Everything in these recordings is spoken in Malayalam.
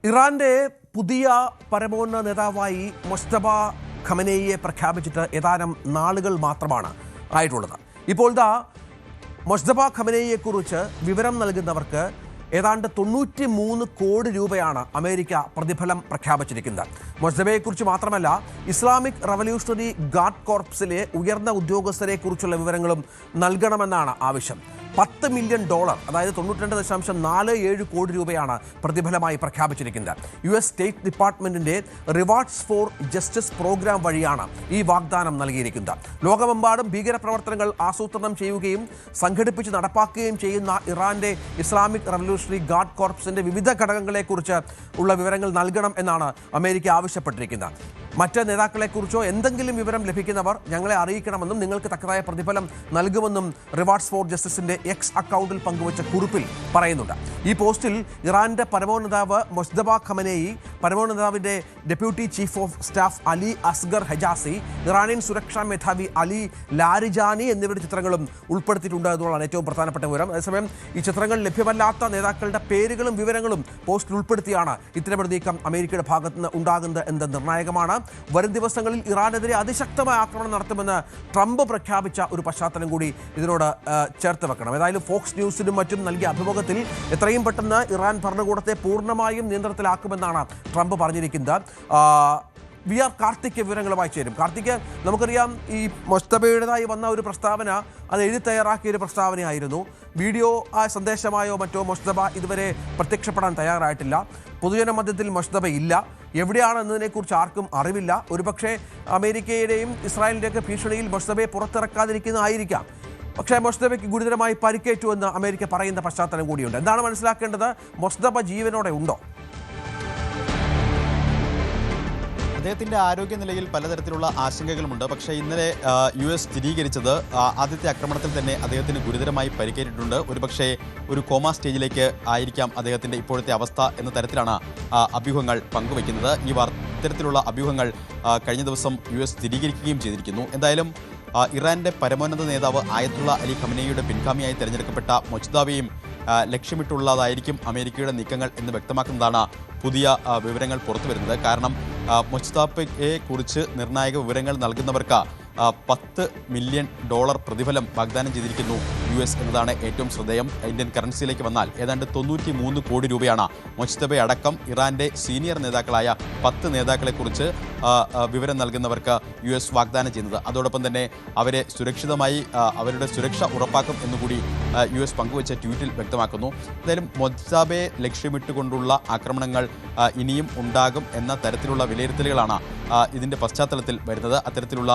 ഇറാന്റെ പുതിയ പരമോന്നത നേതാവായി മുസ്തഫ ഖമനേയിയെ പ്രഖ്യാപിച്ചിട്ട് ഏതാനും നാളുകൾ മാത്രമാണ് ആയിട്ടുള്ളത്. ഇപ്പോൾ മുസ്തഫ ഖമനേയിയെക്കുറിച്ച് വിവരം നൽകുന്നവർക്ക് ഏതാണ്ട് 93 കോടി രൂപയാണ് അമേരിക്ക പ്രതിഫലം പ്രഖ്യാപിച്ചിരിക്കുന്നത്. മുസ്തഫയെക്കുറിച്ച് മാത്രമല്ല, ഇസ്ലാമിക് റവല്യൂഷണറി ഗാർഡ് കോർപ്സിലെ ഉയർന്ന ഉദ്യോഗസ്ഥരെക്കുറിച്ചുള്ള വിവരങ്ങളും നൽകണമെന്നാണ് ആവശ്യം. $10 മില്യൺ, അതായത് 92.47 കോടി രൂപയാണ് പ്രതിഫലമായി പ്രഖ്യാപിച്ചിരിക്കുന്നത്. US സ്റ്റേറ്റ് ഡിപ്പാർട്ട്മെന്റിന്റെ റിവാർഡ്സ് ഫോർ ജസ്റ്റിസ് പ്രോഗ്രാം വഴിയാണ് ഈ വാഗ്ദാനം നൽകിയിരിക്കുന്നത്. ലോകമെമ്പാടും ഭീകരപ്രവർത്തനങ്ങൾ ആസൂത്രണം ചെയ്യുകയും സംഘടിപ്പിച്ച് നടപ്പാക്കുകയും ചെയ്യുന്ന ഇറാന്റെ ഇസ്ലാമിക് റവല്യൂഷണറി ഗാർഡ് കോർപ്സിന്റെ വിവിധ ഘടകങ്ങളെക്കുറിച്ച് ഉള്ള വിവരങ്ങൾ നൽകണം എന്നാണ് അമേരിക്ക ആവശ്യപ്പെട്ടിരിക്കുന്നത്. മറ്റ് നേതാക്കളെക്കുറിച്ചോ എന്തെങ്കിലും വിവരം ലഭിക്കുന്നവർ ഞങ്ങളെ അറിയിക്കണമെന്നും നിങ്ങൾക്ക് തക്കതായ പ്രതിഫലം നൽകുമെന്നും റിവാർഡ്സ് ഫോർ ജസ്റ്റിസിന്റെ എക്സ് അക്കൗണ്ടിൽ പങ്കുവച്ച കുറിപ്പിൽ പറയുന്നുണ്ട്. ഈ പോസ്റ്റിൽ ഇറാന്റെ പരമോന്നതാവ് മുസ്തഫ ഖമനേയി, പരമോന്നതാവിന്റെ deputy chief of staff Ali Asghar Hejazi, Iranian സുരക്ഷാ മേധാവി അലി ലാരിജാനി എന്നിവരുടെ ചിത്രങ്ങളും ഉൾപ്പെടുത്തിയിട്ടുണ്ട് എന്നുള്ളതാണ് ഏറ്റവും പ്രധാനപ്പെട്ട വിവരം. അതേസമയം ഈ ചിത്രങ്ങൾ ലഭ്യമല്ലാത്ത നേതാക്കളുടെ പേരുകളും വിവരങ്ങളും പോസ്റ്റിൽ ഉൾപ്പെടുത്തിയാണ് ഇത്തരമൊരു നീക്കം അമേരിക്കയുടെ ഭാഗത്ത് നിന്ന് ഉണ്ടാകുന്നത് എന്നത് നിർണായകമാണ്. വരും ദിവസങ്ങളിൽ ഇറാനെതിരെ അതിശക്തമായ ആക്രമണം നടത്തുമെന്ന് ട്രംപ് പ്രഖ്യാപിച്ച ഒരു പശ്ചാത്തലം കൂടി ഇതിനോട് ചേർത്ത് വെക്കണം. ഏതായാലും ഫോക്സ് ന്യൂസിനും മറ്റും നൽകിയ അഭിമുഖത്തിൽ എത്രയും പെട്ടെന്ന് ഇറാൻ ഭരണകൂടത്തെ പൂർണ്ണമായും നിയന്ത്രണത്തിലാക്കുമെന്നാണ് ട്രംപ് പറഞ്ഞിരിക്കുന്നത്. വി ആർ കാർത്തിക് വിവരങ്ങളുമായി ചേരും. കാർത്തിക്, നമുക്കറിയാം ഈ മുസ്തഫയുടേതായി വന്ന ഒരു പ്രസ്താവന അത് എഴുതി തയ്യാറാക്കിയ ഒരു പ്രസ്താവനയായിരുന്നു. വീഡിയോ സന്ദേശമായോ മറ്റോ മുസ്തഫ ഇതുവരെ പ്രത്യക്ഷപ്പെടാൻ തയ്യാറായിട്ടില്ല. പൊതുജന മധ്യത്തിൽ മുസ്തഫ ഇല്ല. എവിടെയാണെന്നതിനെക്കുറിച്ച് ആർക്കും അറിവില്ല. ഒരുപക്ഷെ അമേരിക്കയുടെയും ഇസ്രായേലിൻ്റെയൊക്കെ ഭീഷണിയിൽ മുസ്തഫയെ പുറത്തിറക്കാതിരിക്കുന്നതായിരിക്കാം. പക്ഷേ മുസ്തഫയ്ക്ക് ഗുരുതരമായി പരിക്കേറ്റു എന്ന് അമേരിക്ക പറയുന്ന പശ്ചാത്തലം കൂടിയുണ്ട്. എന്താണ് മനസ്സിലാക്കേണ്ടത്? മുസ്തഫ ജീവനോടെ ഉണ്ടോ? അദ്ദേഹത്തിൻ്റെ ആരോഗ്യനിലയിൽ പലതരത്തിലുള്ള ആശങ്കകളുമുണ്ട്. പക്ഷേ ഇന്നലെ US സ്ഥിരീകരിച്ചത് ആദ്യത്തെ ആക്രമണത്തിൽ തന്നെ അദ്ദേഹത്തിന് ഗുരുതരമായി പരിക്കേറ്റിട്ടുണ്ട്. ഒരുപക്ഷെ ഒരു കോമ സ്റ്റേജിലേക്ക് ആയിരിക്കാം അദ്ദേഹത്തിൻ്റെ ഇപ്പോഴത്തെ അവസ്ഥ എന്ന തരത്തിലാണ് അഭ്യൂഹങ്ങൾ പങ്കുവയ്ക്കുന്നത്. ഇത്തരത്തിലുള്ള അഭ്യൂഹങ്ങൾ കഴിഞ്ഞ ദിവസം US സ്ഥിരീകരിക്കുകയും ചെയ്തിരിക്കുന്നു. എന്തായാലും ഇറാന്റെ പരമോന്നത നേതാവ് ആയത്തുള്ള അലി ഖമനേയിയുടെ പിൻഗാമിയായി തെരഞ്ഞെടുക്കപ്പെട്ട മുജ്തബയെയും ലക്ഷ്യമിട്ടുള്ളതായിരിക്കും അമേരിക്കയുടെ നീക്കങ്ങൾ എന്ന് വ്യക്തമാക്കുന്നതാണ് പുതിയ വിവരങ്ങൾ പുറത്തു വരുന്നത്. കാരണം മുജ്തബയെ കുറിച്ച് നിർണായക വിവരങ്ങൾ നൽകുന്നവർക്ക് $10 മില്യൺ പ്രതിഫലം വാഗ്ദാനം ചെയ്തിരിക്കുന്നു US എന്നതാണ് ഏറ്റവും ശ്രദ്ധേയം. ഇന്ത്യൻ കറൻസിയിലേക്ക് വന്നാൽ ഏതാണ്ട് 93 കോടി രൂപയാണ് മുജ്തബ അടക്കം ഇറാന്റെ സീനിയർ നേതാക്കളായ 10 നേതാക്കളെക്കുറിച്ച് വിവരം നൽകുന്നവർക്ക് US വാഗ്ദാനം ചെയ്യുന്നത്. അതോടൊപ്പം തന്നെ അവരെ സുരക്ഷിതമായി അവരുടെ സുരക്ഷ ഉറപ്പാക്കും എന്നുകൂടി US പങ്കുവച്ച ട്വീറ്റിൽ വ്യക്തമാക്കുന്നു. എന്തായാലും മുജ്തബയെ ലക്ഷ്യമിട്ടുകൊണ്ടുള്ള ആക്രമണങ്ങൾ ഇനിയും ഉണ്ടാകും എന്ന തരത്തിലുള്ള വിലയിരുത്തലുകളാണ് ഇതിൻ്റെ പശ്ചാത്തലത്തിൽ വരുന്നത്. അത്തരത്തിലുള്ള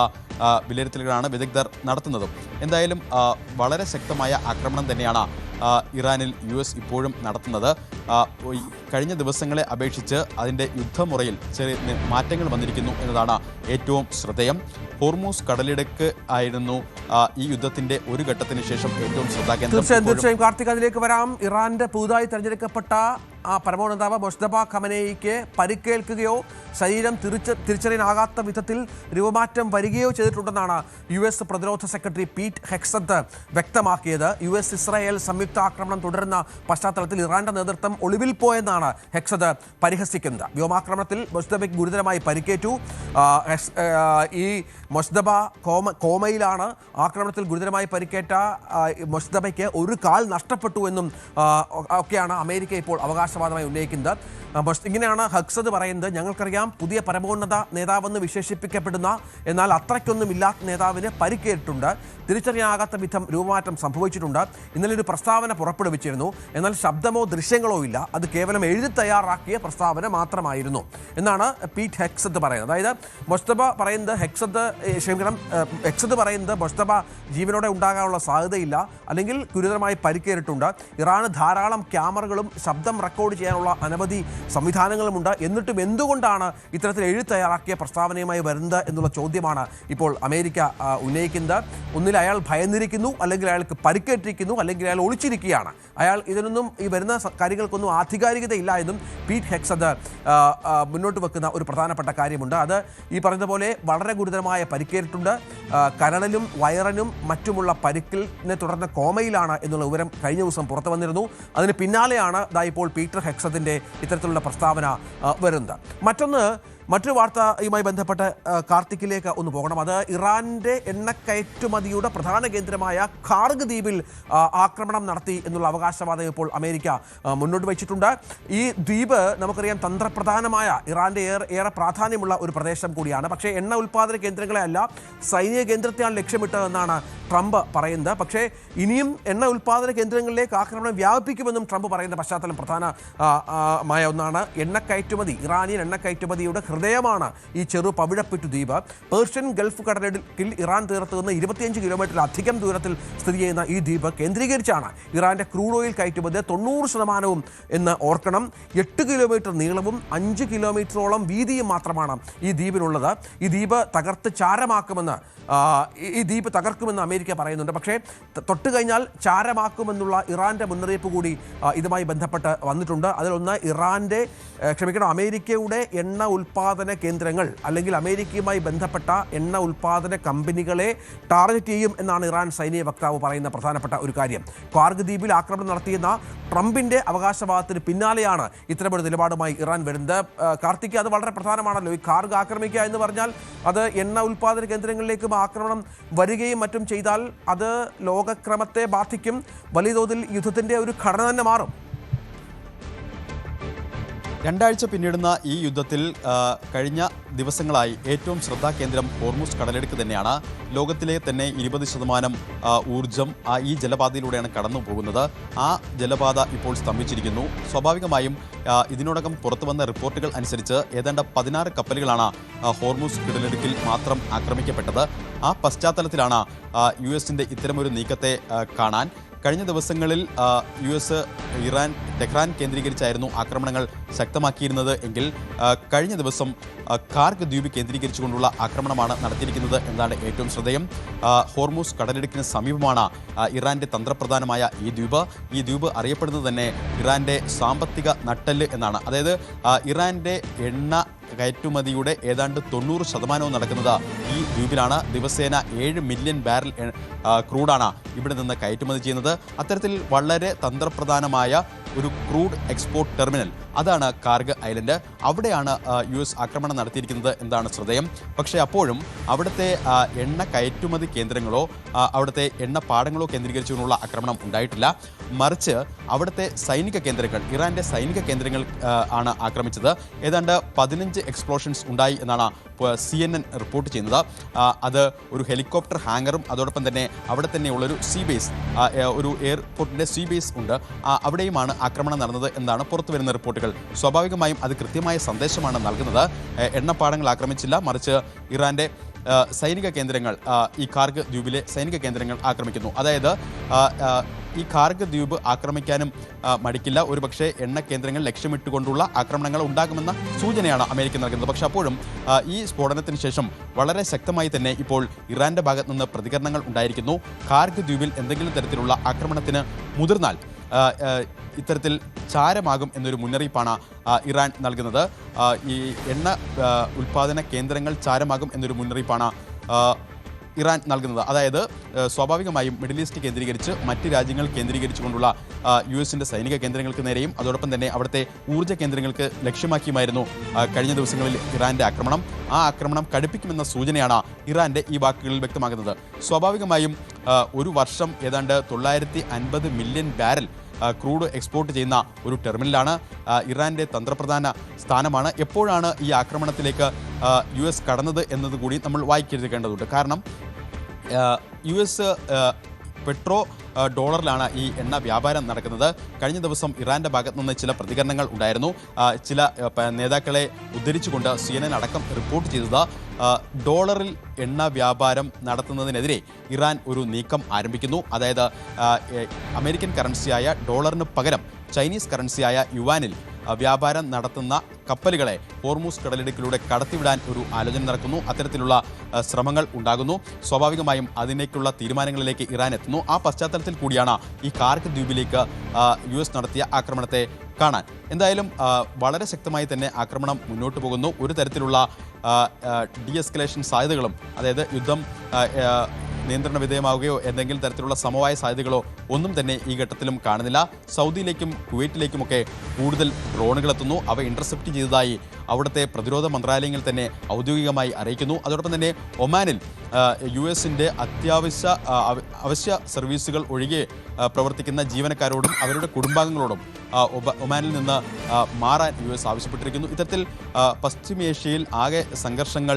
വിലയിരുത്തലുകളാണ് വിദഗ്ധർ നടത്തുന്നതും. എന്തായാലും വളരെ ശക്തമായ ആക്രമണം തന്നെയാണ് ഇറാനിൽ US ഇപ്പോഴും നടത്തുന്നത്. കഴിഞ്ഞ ദിവസങ്ങളെ അപേക്ഷിച്ച് അതിൻ്റെ യുദ്ധമുറയിൽ ചെറിയ മാറ്റങ്ങൾ വന്നിരിക്കുന്നു എന്നതാണ് ഏറ്റവും ശ്രദ്ധേയം. ഹോർമൂസ് കടലിടുക്ക് ആയിരുന്നു ഈ യുദ്ധത്തിൻ്റെ ഒരു ഘട്ടത്തിന് ശേഷം ഏറ്റവും ശ്രദ്ധാകേന്ദ്രം. തീർച്ചയായും കാർത്തിക്, അതിലേക്ക് വരാം. ഇറാന്റെ പുതുതായി തെരഞ്ഞെടുക്കപ്പെട്ട പരമോന്നതാവ് മുസ്തഫ ഖമനേയിക്ക് പരിക്കേൽക്കുകയോ ശരീരം തിരിച്ചറിയാനാകാത്ത വിധത്തിൽ രൂപമാറ്റം വരികയോ ചെയ്തിട്ടുണ്ടെന്നാണ് US പ്രതിരോധ സെക്രട്ടറി പീറ്റ് ഹെക്സത്ത് വ്യക്തമാക്കിയത്. US ഇസ്രായേൽ സംയുക്ത ആക്രമണം തുടരുന്ന പശ്ചാത്തലത്തിൽ ഇറാന്റെ നേതൃത്വം ഒളിവിൽ പോയെന്നാണ് ഹെക്സത്ത് പരിഹസിക്കുന്നത്. വ്യോമാക്രമണത്തിൽ മുസ്തഫയ്ക്ക് ഗുരുതരമായി പരിക്കേറ്റു. ഈ മുസ്തഫ കോമയിലാണ്. ആക്രമണത്തിൽ ഗുരുതരമായി പരിക്കേറ്റ മുസ്തഫയ്ക്ക് ഒരു കാൽ നഷ്ടപ്പെട്ടു എന്നും ഒക്കെയാണ് അമേരിക്ക ഇപ്പോൾ അവകാശവാദമായി ഉന്നയിക്കുന്നത്. ഇങ്ങനെയാണ് ഹെക്സത്ത് പറയുന്നത്. ഞങ്ങൾക്കറിയാം, പുതിയ പരമോന്നത നേതാവെന്ന് വിശേഷിപ്പിക്കപ്പെടുന്ന എന്നാൽ അത്രയ്ക്കൊന്നും ഇല്ലാത്ത നേതാവിന് പരിക്കേറ്റിട്ടുണ്ട്. തിരിച്ചറിയാനാകാത്ത വിധം രൂപമാറ്റം സംഭവിച്ചിട്ടുണ്ട്. ഇന്നലെ ഒരു പ്രസ്താവന പുറപ്പെടുവിച്ചിരുന്നു. എന്നാൽ ശബ്ദമോ ദൃശ്യങ്ങളോ ഇല്ല. അത് കേവലം എഴുതി തയ്യാറാക്കിയ പ്രസ്താവന മാത്രമായിരുന്നു എന്നാണ് പീറ്റ് ഹെക്സത്ത് പറയുന്നത്. അതായത് ഹെക്സത്ത് പറയുന്നത് മുസ്തഫ ജീവനോടെ ഉണ്ടാകാനുള്ള സാധ്യതയില്ല, അല്ലെങ്കിൽ ഗുരുതരമായി പരിക്കേറ്റിട്ടുണ്ട്. ഇറാന് ധാരാളം ക്യാമറകളും ശബ്ദം റെക്കോർഡ് ചെയ്യാനുള്ള അനവധി സംവിധാനങ്ങളുമുണ്ട്. എന്നിട്ടും എന്തുകൊണ്ടാണ് ഇത്തരത്തിൽ എഴുതി തയ്യാറാക്കിയ പ്രസ്താവനയുമായി വരുന്നത് എന്നുള്ള ചോദ്യമാണ് ഇപ്പോൾ അമേരിക്ക ഉന്നയിക്കുന്നത്. ഒന്നിൽ അയാൾ ഭയന്നിരിക്കുന്നു, അല്ലെങ്കിൽ അയാൾക്ക് പരിക്കേറ്റിരിക്കുന്നു, അല്ലെങ്കിൽ അയാൾ ഒളിച്ചിരിക്കുകയാണ്. അയാൾ ഇതിനൊന്നും ഈ വരുന്ന കാര്യങ്ങൾക്കൊന്നും ആധികാരികതയില്ല എന്നും പീറ്റ് ഹെക്സത്ത് മുന്നോട്ട് വെക്കുന്ന ഒരു പ്രധാനപ്പെട്ട കാര്യമുണ്ട്. അത് ഈ പറയുന്ന പോലെ വളരെ ഗുരുതരമായ പരിക്കേറ്റിട്ടുണ്ട്. കരളിലും വയറിനും മറ്റുമുള്ള പരിക്കിനെ തുടർന്ന് കോമയിലാണ് എന്നുള്ള വിവരം കഴിഞ്ഞ ദിവസം പുറത്തു വന്നിരുന്നു. അതിന് പിന്നാലെയാണ് ഇപ്പോൾ പീറ്റർ ഹെക്സത്തിന്റെ ഇത്തരത്തിൽ ഇത്തരത്തിലുള്ള പ്രസ്താവന വരുന്നത്. മറ്റൊരു വാർത്തയുമായി ബന്ധപ്പെട്ട് കാർത്തിക്കിലേക്ക് ഒന്ന് പോകണം. അത് ഇറാന്റെ എണ്ണ കയറ്റുമതിയുടെ പ്രധാന കേന്ദ്രമായ ഖാർഗ് ദ്വീപിൽ ആക്രമണം നടത്തി എന്നുള്ള അവകാശവാദം ഇപ്പോൾ അമേരിക്ക മുന്നോട്ട് വച്ചിട്ടുണ്ട്. ഈ ദ്വീപ് നമുക്കറിയാം തന്ത്രപ്രധാനമായ ഇറാന്റെ ഏറെ പ്രാധാന്യമുള്ള ഒരു പ്രദേശം കൂടിയാണ്. പക്ഷേ എണ്ണ ഉൽപ്പാദന കേന്ദ്രങ്ങളെ അല്ല, സൈനിക കേന്ദ്രത്തെയാണ് ലക്ഷ്യമിട്ടതെന്നാണ് ട്രംപ് പറയുന്നത്. പക്ഷേ ഇനിയും എണ്ണ ഉൽപ്പാദന കേന്ദ്രങ്ങളിലേക്ക് ആക്രമണം വ്യാപിപ്പിക്കുമെന്നും ട്രംപ് പറയുന്ന പശ്ചാത്തലം പ്രധാനമായ ഒന്നാണ്. ഇറാനിയൻ എണ്ണ കയറ്റുമതിയുടെ ഹൃദയമാണ് ഈ ചെറു പവിഴപ്പുറ്റു ദ്വീപ്. പേർഷ്യൻ ഗൾഫ് കടലിടുക്കിൽ ഇറാൻ തീരത്ത് നിന്ന് 25 കിലോമീറ്ററിലധികം ദൂരത്തിൽ സ്ഥിതി ചെയ്യുന്ന ഈ ദ്വീപ് കേന്ദ്രീകരിച്ചാണ് ഇറാന്റെ ക്രൂഡ് ഓയിൽ കയറ്റുമതി 90% എന്ന് ഓർക്കണം. 8 കിലോമീറ്റർ നീളവും 5 കിലോമീറ്ററോളം വീതിയും മാത്രമാണ് ഈ ദ്വീപിനുള്ളത്. ഈ ദ്വീപ് തകർക്കുമെന്ന് അമേരിക്ക പറയുന്നുണ്ട്. പക്ഷേ തൊട്ട് കഴിഞ്ഞാൽ ചാരമാക്കുമെന്നുള്ള ഇറാന്റെ മുന്നറിയിപ്പ് കൂടി ഇതുമായി ബന്ധപ്പെട്ട് വന്നിട്ടുണ്ട്. അതിലൊന്ന് അമേരിക്കയുടെ എണ്ണ ഉൽപ്പാദന കേന്ദ്രങ്ങൾ അല്ലെങ്കിൽ അമേരിക്കയുമായി ബന്ധപ്പെട്ട എണ്ണ ഉൽപ്പാദന കമ്പനികളെ ടാർഗറ്റ് ചെയ്യും എന്നാണ് ഇറാൻ സൈനിക വക്താവ് പറയുന്ന പ്രധാനപ്പെട്ട ഒരു കാര്യം. ഖാർഗ് ദ്വീപിൽ ആക്രമണം നടത്തിയെന്ന ട്രംപിന്റെ അവകാശവാദത്തിന് പിന്നാലെയാണ് ഇത്തരമൊരു നിലപാടുമായി ഇറാൻ വരുന്നത്. കാർത്തിക്, അത് വളരെ പ്രധാനമാണല്ലോ. ഈ ഖാർഗ് ആക്രമിക്കുക എന്ന് പറഞ്ഞാൽ അത് എണ്ണ ഉൽപ്പാദന കേന്ദ്രങ്ങളിലേക്കും ആക്രമണം വരികയും മറ്റും ചെയ്താൽ അത് ലോകക്രമത്തെ ബാധിക്കും. വലിയ തോതിൽ യുദ്ധത്തിന്റെ ഒരു ഘടന തന്നെ മാറും. 2 ആഴ്ച പിന്നിടുന്ന ഈ യുദ്ധത്തിൽ കഴിഞ്ഞ ദിവസങ്ങളായി ഏറ്റവും ശ്രദ്ധാകേന്ദ്രം ഹോർമുസ് കടലിടുക്ക് തന്നെയാണ്. ലോകത്തിലെ തന്നെ 20% ഊർജം ഈ ജലപാതയിലൂടെയാണ് കടന്നു പോകുന്നത്. ആ ജലപാത ഇപ്പോൾ സ്തംഭിച്ചിരിക്കുന്നു. സ്വാഭാവികമായും ഇതിനോടകം പുറത്തു വന്ന റിപ്പോർട്ടുകൾ അനുസരിച്ച് ഏതാണ്ട് 16 കപ്പലുകളാണ് ഹോർമുസ് കടലിടുക്കിൽ മാത്രം ആക്രമിക്കപ്പെട്ടത്. ആ പശ്ചാത്തലത്തിലാണ് US-ന്റെ ഇത്തരമൊരു നീക്കത്തെ കാണാൻ. കഴിഞ്ഞ ദിവസങ്ങളിൽ ഇറാൻ ടെഹ്റാൻ കേന്ദ്രീകരിച്ചായിരുന്നു ആക്രമണങ്ങൾ ശക്തമാക്കിയിരുന്നത് എങ്കിൽ കഴിഞ്ഞ ദിവസം ഖാർഗ് ദ്വീപ് കേന്ദ്രീകരിച്ചുകൊണ്ടുള്ള ആക്രമണമാണ് നടത്തിയിരിക്കുന്നത് എന്നാണ് ഏറ്റവും ശ്രദ്ധേയം. ഹോർമുസ് കടലിടുക്കിന് സമീപമാണ് ഇറാന്റെ തന്ത്രപ്രധാനമായ ഈ ദ്വീപ് അറിയപ്പെടുന്നത് തന്നെ ഇറാന്റെ സാമ്പത്തിക നട്ടെല്ല് എന്നാണ്. അതായത് ഇറാന്റെ എണ്ണ കയറ്റുമതിയുടെ ഏതാണ്ട് 90% നടക്കുന്നത് ഈ ദ്വീപിലാണ്. ദിവസേന 7 മില്യൺ ബാരൽ ക്രൂഡാണ് ഇവിടെ നിന്ന് കയറ്റുമതി ചെയ്യുന്നത്. അത്തരത്തിൽ വളരെ തന്ത്രപ്രധാനമായ ഒരു ക്രൂഡ് എക്സ്പോർട്ട് ടെർമിനൽ, അതാണ് ഖാർഗ് ഐലൻഡ്. അവിടെയാണ് US ആക്രമണം നടത്തിയിരിക്കുന്നത് എന്നാണ് ശ്രദ്ധേയം. പക്ഷേ അപ്പോഴും അവിടുത്തെ എണ്ണ കയറ്റുമതി കേന്ദ്രങ്ങളോ അവിടുത്തെ എണ്ണ പാടങ്ങളോ കേന്ദ്രീകരിച്ചുകൊണ്ടുള്ള ആക്രമണം ഉണ്ടായിട്ടില്ല. മറിച്ച് അവിടുത്തെ സൈനിക കേന്ദ്രങ്ങൾ, ഇറാന്റെ സൈനിക കേന്ദ്രങ്ങൾ ആണ് ആക്രമിച്ചത്. ഏതാണ്ട് 15 എക്സ്പ്ലോഷൻസ് ഉണ്ടായി എന്നാണ് CNN റിപ്പോർട്ട് ചെയ്യുന്നത്. അത് ഒരു ഹെലികോപ്റ്റർ ഹാങ്ങറും അതോടൊപ്പം തന്നെ അവിടെ തന്നെയുള്ളൊരു ഒരു എയർപോർട്ടിൻ്റെ സീ ബേസ് ഉണ്ട്. അവിടെയുമാണ് ആക്രമണം നടന്നത് എന്നാണ് പുറത്തു വരുന്ന റിപ്പോർട്ടുകൾ. സ്വാഭാവികമായും അത് കൃത്യമായ സന്ദേശമാണ് നൽകുന്നത്. എണ്ണപ്പാടങ്ങൾ ആക്രമിച്ചില്ല, മറിച്ച് ഇറാന്റെ സൈനിക കേന്ദ്രങ്ങൾ, ഈ ഖാർഗ് ദ്വീപിലെ സൈനിക കേന്ദ്രങ്ങൾ ആക്രമിക്കുന്നു. അതായത് ഈ ഖാർഗ് ദ്വീപ് ആക്രമിക്കാനും മടിക്കില്ല. ഒരുപക്ഷെ എണ്ണ കേന്ദ്രങ്ങൾ ലക്ഷ്യമിട്ടുകൊണ്ടുള്ള ആക്രമണങ്ങൾ ഉണ്ടാകുമെന്ന സൂചനയാണ് അമേരിക്ക നൽകുന്നത്. പക്ഷേ അപ്പോഴും ഈ സ്ഫോടനത്തിന് ശേഷം വളരെ ശക്തമായി തന്നെ ഇപ്പോൾ ഇറാന്റെ ഭാഗത്ത് നിന്ന് പ്രതികരണങ്ങൾ ഉണ്ടായിരിക്കുന്നു. ഖാർഗ് ദ്വീപിൽ എന്തെങ്കിലും തരത്തിലുള്ള ആക്രമണത്തിന് മുതിർന്നാൽ ഇത്തരത്തിൽ ചാരമാകും എന്നൊരു മുന്നറിയിപ്പാണ് ഇറാൻ നൽകുന്നത്. ഈ എണ്ണ ഉൽപ്പാദന കേന്ദ്രങ്ങൾ ചാരമാകും എന്നൊരു മുന്നറിയിപ്പാണ് ഇറാൻ നൽകുന്നത്. അതായത് സ്വാഭാവികമായും മിഡിൽ ഈസ്റ്റ് കേന്ദ്രീകരിച്ച് മറ്റ് രാജ്യങ്ങൾ കേന്ദ്രീകരിച്ചുകൊണ്ടുള്ള US-ന്റെ സൈനിക കേന്ദ്രങ്ങൾക്ക് നേരെയും അതോടൊപ്പം തന്നെ അവിടുത്തെ ഊർജ്ജ കേന്ദ്രങ്ങൾക്ക് ലക്ഷ്യമാക്കിയുമായിരുന്നു കഴിഞ്ഞ ദിവസങ്ങളിൽ ഇറാന്റെ ആക്രമണം. ആ ആക്രമണം കടുപ്പിക്കുമെന്ന സൂചനയാണ് ഇറാന്റെ ഈ വാക്കുകളിൽ വ്യക്തമാകുന്നത്. സ്വാഭാവികമായും ഒരു വർഷം ഏതാണ്ട് 950 മില്യൺ ബാരൽ ക്രൂഡ് എക്സ്പോർട്ട് ചെയ്യുന്ന ഒരു ടെർമിനലാണ്. ഇറാന്റെ തന്ത്രപ്രധാന സ്ഥാനമാണ്. എപ്പോഴാണ് ഈ ആക്രമണത്തിലേക്ക് US കടന്നത് എന്നതുകൂടി നമ്മൾ വായിക്കെടുക്കേണ്ടതുണ്ട്. കാരണം US പെട്രോ ഡോളറിലാണ് ഈ എണ്ണ വ്യാപാരം നടക്കുന്നത്. കഴിഞ്ഞ ദിവസം ഇറാന്റെ ഭാഗത്തു നിന്ന് ചില പ്രതികരണങ്ങൾ ഉണ്ടായിരുന്നു. ചില നേതാക്കളെ ഉദ്ധരിച്ചുകൊണ്ട് CNN അടക്കം റിപ്പോർട്ട് ചെയ്തത് ഡോളറിൽ എണ്ണ വ്യാപാരം നടത്തുന്നതിനെതിരെ ഇറാൻ ഒരു നീക്കം ആരംഭിക്കുന്നു. അതായത് അമേരിക്കൻ കറൻസിയായ ഡോളറിന് പകരം ചൈനീസ് കറൻസിയായ യുവാനിൽ വ്യാപാരം നടത്തുന്ന കപ്പലുകളെ ഹോർമുസ് കടലിടുക്കിലൂടെ കടത്തിവിടാൻ ഒരു ആലോചന നടക്കുന്നു. അത്തരത്തിലുള്ള ശ്രമങ്ങൾ ഉണ്ടാകുന്നു. സ്വാഭാവികമായും അതിലേക്കുള്ള തീരുമാനങ്ങളിലേക്ക് ഇറാൻ എത്തുന്നു. ആ പശ്ചാത്തലത്തിൽ കൂടിയാണ് ഈ ഖാർഗ് ദ്വീപിലേക്ക് US നടത്തിയ ആക്രമണത്തെ കാണാൻ. എന്തായാലും വളരെ ശക്തമായി തന്നെ ആക്രമണം മുന്നോട്ട് പോകുന്നു. ഒരു തരത്തിലുള്ള ഡി എസ്കലേഷൻ സാധ്യതകളും, അതായത് യുദ്ധം നിയന്ത്രണ വിധേയമാവുകയോ എന്തെങ്കിലും തരത്തിലുള്ള സമവായ സാധ്യതകളോ ഒന്നും തന്നെ ഈ ഘട്ടത്തിലും കാണുന്നില്ല. സൗദിയിലേക്കും കുവൈറ്റിലേക്കുമൊക്കെ കൂടുതൽ ഡ്രോണുകൾ എത്തുന്നു. അവ ഇന്റർസെപ്റ്റ് ചെയ്തതായി അവിടുത്തെ പ്രതിരോധ മന്ത്രാലയങ്ങൾ തന്നെ ഔദ്യോഗികമായി അറിയിക്കുന്നു. അതോടൊപ്പം തന്നെ ഒമാനിൽ US-ന്റെ അവശ്യ സർവീസുകൾ ഒഴികെ പ്രവർത്തിക്കുന്ന ജീവനക്കാരോടും അവരുടെ കുടുംബാംഗങ്ങളോടും ഒമാനിൽ നിന്ന് മാറാൻ US ആവശ്യപ്പെട്ടിരിക്കുന്നു. ഇത്തരത്തിൽ പശ്ചിമേഷ്യയിൽ ആകെ സംഘർഷങ്ങൾ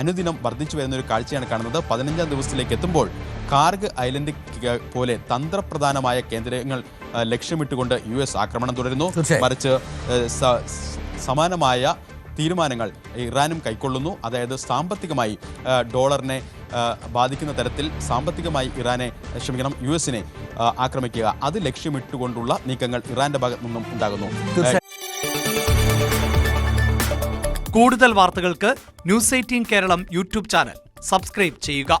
അനുദിനം വർദ്ധിച്ചു വരുന്ന ഒരു കാഴ്ചയാണ് കാണുന്നത്. 15-ാം ദിവസത്തിലേക്ക് എത്തുമ്പോൾ കാർഗ് ഐലൻഡ് പോലെ തന്ത്രപ്രധാനമായ കേന്ദ്രങ്ങൾ ലക്ഷ്യമിട്ടുകൊണ്ട് US ആക്രമണം തുടരുന്നു. മറിച്ച് സമാനമായ തീരുമാനങ്ങൾ ഇറാനും കൈക്കൊള്ളുന്നു. അതായത് സാമ്പത്തികമായി ഡോളറിനെ ബാധിക്കുന്ന തരത്തിൽ സാമ്പത്തികമായി US-നെ ആക്രമിക്കുക, അത് ലക്ഷ്യമിട്ടുകൊണ്ടുള്ള നീക്കങ്ങൾ ഇറാന്റെ ഭാഗത്തു നിന്നും ഉണ്ടാകുന്നു. കൂടുതൽ വാർത്തകൾക്ക് News 18 Keralam YouTube channel subscribe ചെയ്യുക.